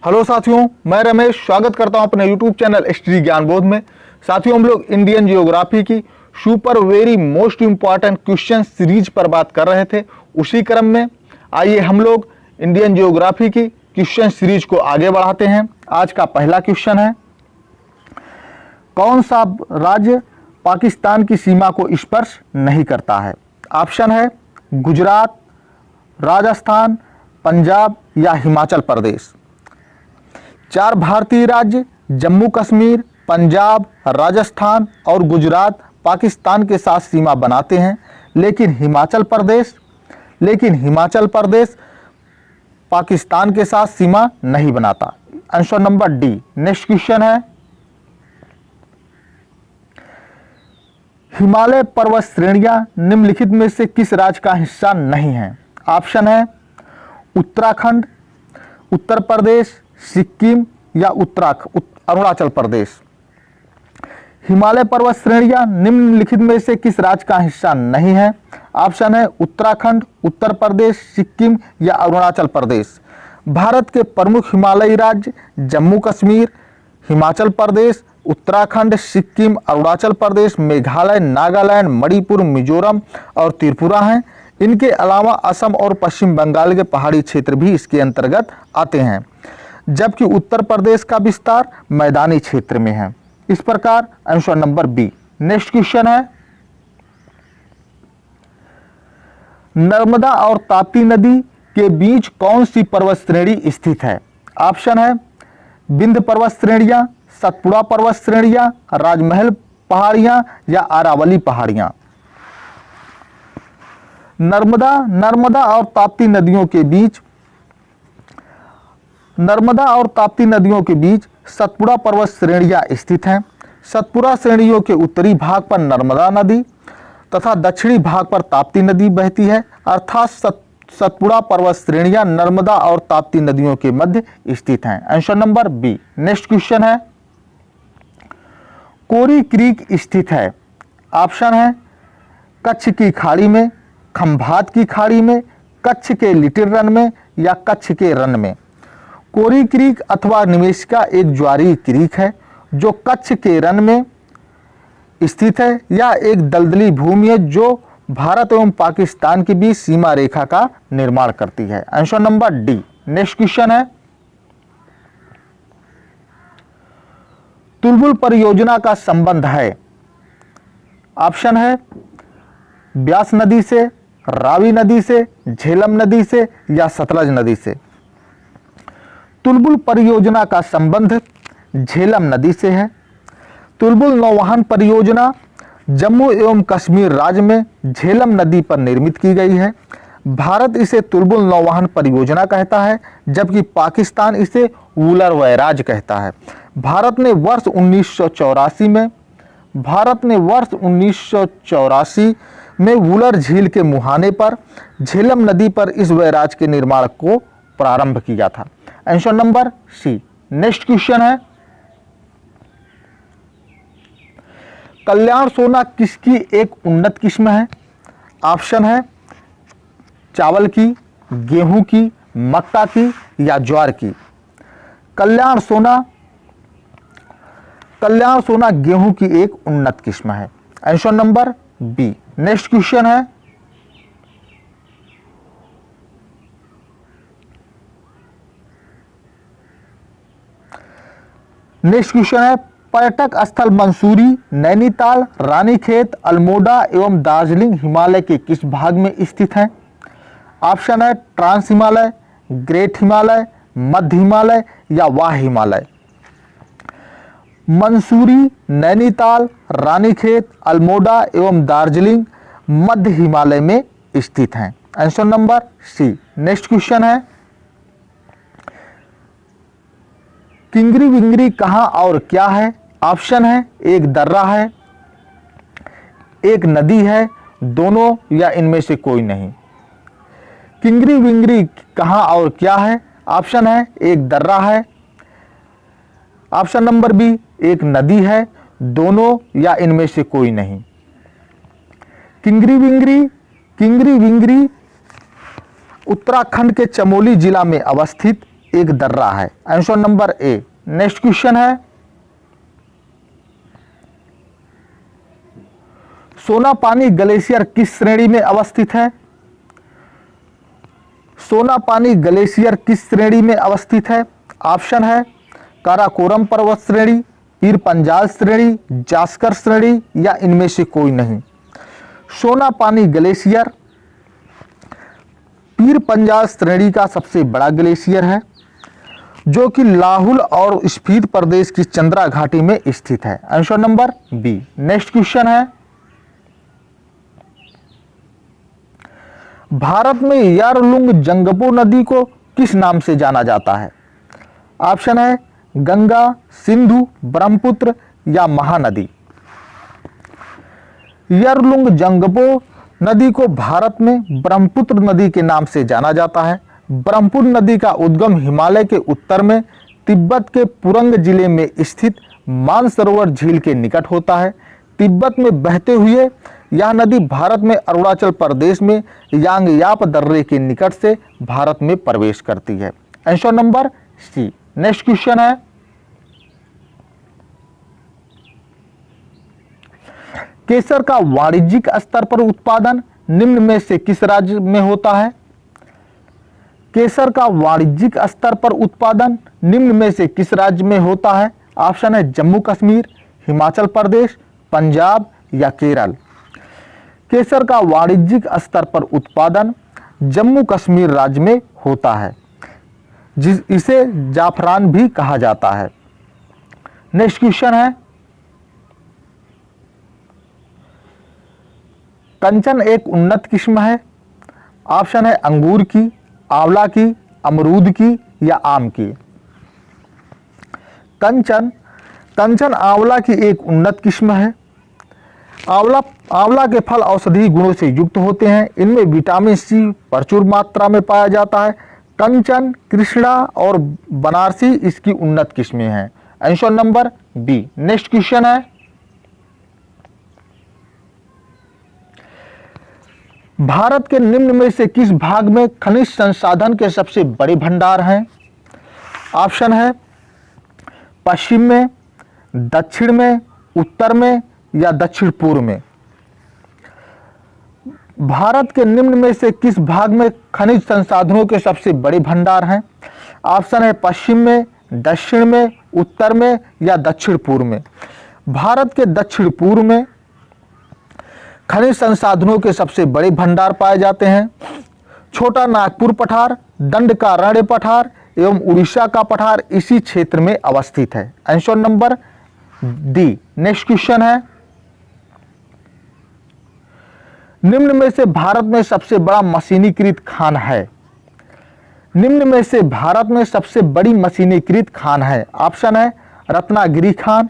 Hello साथियों, मैं रमेश स्वागत करता हूं अपने यूट्यूब चैनल एसटी ज्ञान बोध में। साथियों, हम लोग इंडियन जियोग्राफी की super very most important question series पर बात कर रहे थे। उसी क्रम में आइए हम लोग इंडियन जियोग्राफी की क्वेश्चन सीरीज को आगे बढ़ाते हैं। आज का पहला क्वेश्चन है, कौन सा राज्य पाकिस्तान की सीमा को स्पर्श नहीं करता है? ऑप्शन है गुजरात, राजस्थान, पंजाब या हिमाचल प्रदेश। 4 भारतीय राज्य जम्मू कश्मीर, पंजाब, राजस्थान और गुजरात पाकिस्तान के साथ सीमा बनाते हैं, लेकिन हिमाचल प्रदेश पाकिस्तान के साथ सीमा नहीं बनाता। Answer number D. Next question है, हिमालय पर्वत श्रेणियां निम्नलिखित में से किस राज्य का हिस्सा नहीं है? ऑप्शन है उत्तराखंड, उत्तर प्रदेश, सिक्किम या अरुणाचल प्रदेश। हिमालय पर्वत श्रेणियां निम्नलिखित में से किस राज्य का हिस्सा नहीं है? ऑप्शन है उत्तराखंड, उत्तर प्रदेश, सिक्किम या अरुणाचल प्रदेश। भारत के प्रमुख हिमालयी राज्य जम्मू कश्मीर, हिमाचल प्रदेश, उत्तराखंड, सिक्किम, अरुणाचल प्रदेश, मेघालय, नागालैंड, मणिपुर, मिजोरम और त्रिपुरा हैं। इनके अलावा असम और पश्चिम बंगाल के पहाड़ी क्षेत्र भी इसके अंतर्गत आते हैं, जबकि उत्तर प्रदेश का विस्तार मैदानी क्षेत्र में है। इस प्रकार answer number B. Next question है, नर्मदा और ताप्ती नदी के बीच कौन सी पर्वत श्रेणी स्थित है? ऑप्शन है विंध्य पर्वत श्रेणियां, सतपुड़ा पर्वत श्रेणियां, राजमहल पहाड़ियां या अरावली पहाड़ियां। नर्मदा और ताप्ती नदियों के बीच सतपुड़ा पर्वत श्रेणियां स्थित हैं। सतपुड़ा श्रेणियों के उत्तरी भाग पर नर्मदा नदी तथा दक्षिणी भाग पर ताप्ती नदी बहती है, अर्थात सतपुड़ा पर्वत श्रेणियां नर्मदा और ताप्ती नदियों के मध्य स्थित हैं। Answer number B. Next question है, कोरी क्रीक स्थित है? ऑप्शन है कच्छ की खाड़ी में, खंभात की खाड़ी में, कच्छ के लिटिल रन में या कच्छ के रन में। कोरी क्रीक अथवा निवेशिका एक ज्वारीय क्रीक है जो कच्छ के रन में स्थित है। यह एक दलदली भूमि है जो भारत एवं पाकिस्तान के बीच सीमा रेखा का निर्माण करती है। Answer number D. Next question है, तुलबुल परियोजना का संबंध है? ऑप्शन है ब्यास नदी से, रावी नदी से, झेलम नदी से या सतलज नदी से। तुलबुल परियोजना का संबंध झेलम नदी से है। तुलबुल नौवहन परियोजना जम्मू एवं कश्मीर राज्य में झेलम नदी पर निर्मित की गई है। भारत इसे तुलबुल नौवहन परियोजना कहता है, जबकि पाकिस्तान इसे वूलर बैराज कहता है। भारत ने वर्ष 1984 में वूलर झील के मुहाने पर झेलम नदी पर इस बैराज के निर्माण को प्रारंभ किया था। Answer number C. Next question है, कल्याण सोना किसकी एक उन्नत किस्म है? ऑप्शन है चावल की, गेहूं की, मक्का की या ज्वार की। कल्याण सोना गेहूं की एक उन्नत किस्म है। Answer number B. Next question है, पर्यटक स्थल मंसूरी, नैनीताल, रानीखेत, अल्मोड़ा एवं दार्जिलिंग हिमालय के किस भाग में स्थित हैं? ऑप्शन है ट्रांस हिमालय, ग्रेट हिमालय, मध्य हिमालय या वाह हिमालय। मंसूरी, नैनीताल, रानीखेत, अल्मोड़ा एवं दार्जिलिंग मध्य हिमालय में स्थित हैं। Answer number C. Next question है, किंगरी विंगरी कहां और क्या है? ऑप्शन है एक दर्रा है, एक नदी है, दोनों या इनमें से कोई नहीं। किंगरी विंगरी कहां और क्या है? ऑप्शन है एक दर्रा है, ऑप्शन नंबर बी एक नदी है, दोनों या इनमें से कोई नहीं। किंगरी विंगरी उत्तराखंड के चमोली जिला में अवस्थित एक दर्रा है? Answer number A. Next question है, सोनापानी ग्लेशियर किस श्रेणी में अवस्थित है? सोनापानी ग्लेशियर किस श्रेणी में अवस्थित है? ऑप्शन है काराकोरम पर्वत श्रेणी, पीर पंजाल श्रेणी, जास्कर श्रेणी या इनमें से कोई नहीं। सोनापानी ग्लेशियर पीर पंजाल श्रेणी का सबसे बड़ा ग्लेशियर है, जो कि लाहुल और स्पीति प्रदेश की चंद्रा घाटी में स्थित है। Answer number B. Next question है, भारत में यारलुंग जंगपो नदी को किस नाम से जाना जाता है? ऑप्शन है गंगा, सिंधु, ब्रह्मपुत्र या महानदी। यारलुंग जंगपो नदी को भारत में ब्रह्मपुत्र नदी के नाम से जाना जाता है। ब्रह्मपुत्र नदी का उद्गम हिमालय के उत्तर में तिब्बत के पुरंग जिले में स्थित मानसरोवर झील के निकट होता है। तिब्बत में बहते हुए यह नदी भारत में अरुणाचल प्रदेश में यांगयाप दर्रे के निकट से भारत में प्रवेश करती है। Answer number C. Next question है, केसर का वाणिज्यिक स्तर पर उत्पादन निम्न में से किस राज्य में होता है? केसर का वाणिज्यिक स्तर पर उत्पादन निम्न में से किस राज्य में होता है? ऑप्शन है जम्मू कश्मीर, हिमाचल प्रदेश, पंजाब या केरल। केसर का वाणिज्यिक स्तर पर उत्पादन जम्मू कश्मीर राज्य में होता है, इसे जाफरान भी कहा जाता है। नेक्स्ट क्वेश्चन है, कंचन एक उन्नत किस्म है। ऑप्शन है अंगूर की, आंवला की, अमरूद की या आम की। कंचन आंवला की एक उन्नत किस्म है। आंवला के फल औषधीय गुणों से युक्त होते हैं। इनमें विटामिन सी प्रचुर मात्रा में पाया जाता है। कंचन, कृष्णा और बनारसी इसकी उन्नत किस्में हैं। Answer number B. Next question है, भारत के निम्न में से किस भाग में खनिज संसाधन के सबसे बड़े भंडार हैं? ऑप्शन है पश्चिम में, दक्षिण में, उत्तर में या दक्षिण पूर्व में। भारत के निम्न में से किस भाग में खनिज संसाधनों के सबसे बड़े भंडार हैं? ऑप्शन है पश्चिम में, दक्षिण में, उत्तर में या दक्षिण पूर्व में। भारत के दक्षिण पूर्व में खनिज संसाधनों के सबसे बड़े भंडार पाए जाते हैं। छोटा नागपुर पठार, दंडकारण्य पठार एवं उड़ीसा का पठार इसी क्षेत्र में अवस्थित है। Answer number D. Next question है, निम्न में से भारत में सबसे बड़ा मशीनीकृत खान है। निम्न में से भारत में सबसे बड़ी मशीनीकृत खान है। ऑप्शन है रत्नागिरी खान,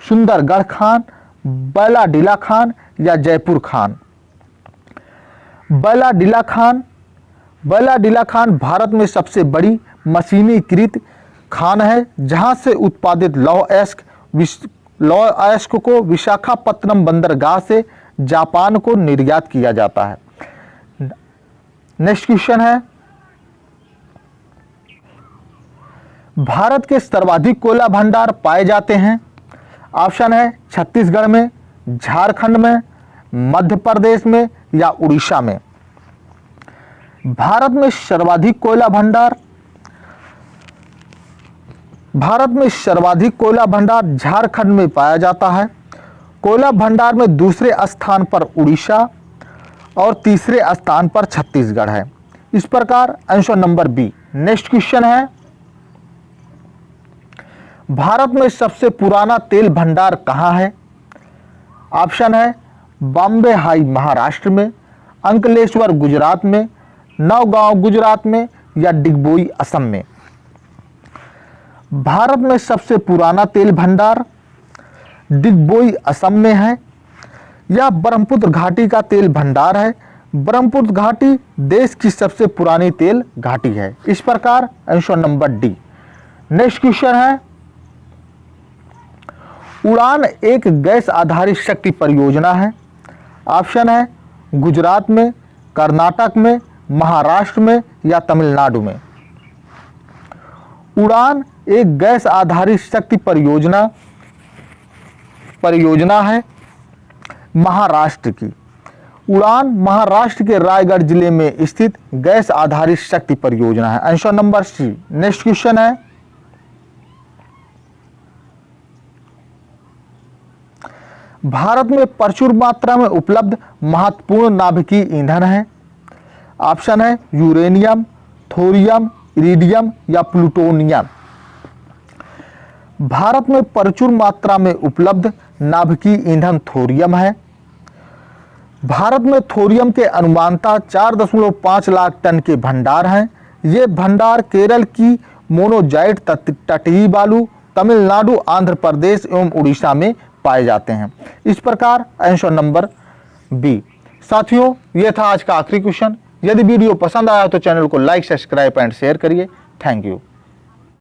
सुंदरगढ़ खान, बैलाडीला खान या जयपुर खान। बैलाडीला खान भारत में सबसे बड़ी मशीनीकृत खान है, जहां से उत्पादित लौह अयस्क को विशाखापत्तनम बंदरगाह से जापान को निर्यात किया जाता है। नेक्स्ट क्वेश्चन है, भारत के सर्वाधिक कोयला भंडार पाए जाते हैं। ऑप्शन है छत्तीसगढ़ में, झारखंड में, मध्य प्रदेश में या उड़ीसा में। भारत में सर्वाधिक कोयला भंडार झारखंड में पाया जाता है। कोयला भंडार में दूसरे स्थान पर उड़ीसा और तीसरे स्थान पर छत्तीसगढ़ है। इस प्रकार answer number B. Next question है, भारत में सबसे पुराना तेल भंडार कहां है? ऑप्शन है बॉम्बे हाई महाराष्ट्र में, अंकलेश्वर गुजरात में, नौगांव गुजरात में या डिगबोई असम में। भारत में सबसे पुराना तेल भंडार डिगबोई असम में है। यह ब्रह्मपुत्र घाटी का तेल भंडार है। ब्रह्मपुत्र घाटी देश की सबसे पुरानी तेल घाटी है। इस प्रकार answer number D. Next question है, उड़ान एक गैस आधारित शक्ति परियोजना है। ऑप्शन है गुजरात में, कर्नाटक में, महाराष्ट्र में या तमिलनाडु में। उड़ान एक गैस आधारित शक्ति परियोजना है महाराष्ट्र की। उड़ान महाराष्ट्र के रायगढ़ जिले में स्थित गैस आधारित शक्ति परियोजना है। Answer number C. Next question है, भारत में प्रचुर मात्रा में उपलब्ध महत्वपूर्ण नाभिकीय ईंधन है। ऑप्शन है यूरेनियम, थोरियम, इरिडियम या प्लूटोनियम। भारत में प्रचुर मात्रा में उपलब्ध नाभिकीय ईंधन थोरियम है। भारत में थोरियम के अनुमानतः 4.5 लाख टन के भंडार हैं। ये भंडार केरल की मोनोजाइट तटीय बालू, तमिलनाडु, आंध्र प्रदेश एवं उड़ीसा में पाए जाते हैं। इस प्रकार आंसर नंबर बी। साथियों, यह था आज का आखिरी क्वेश्चन। यदि वीडियो पसंद आया तो चैनल को लाइक, सब्सक्राइब एंड शेयर करिए। Thank you.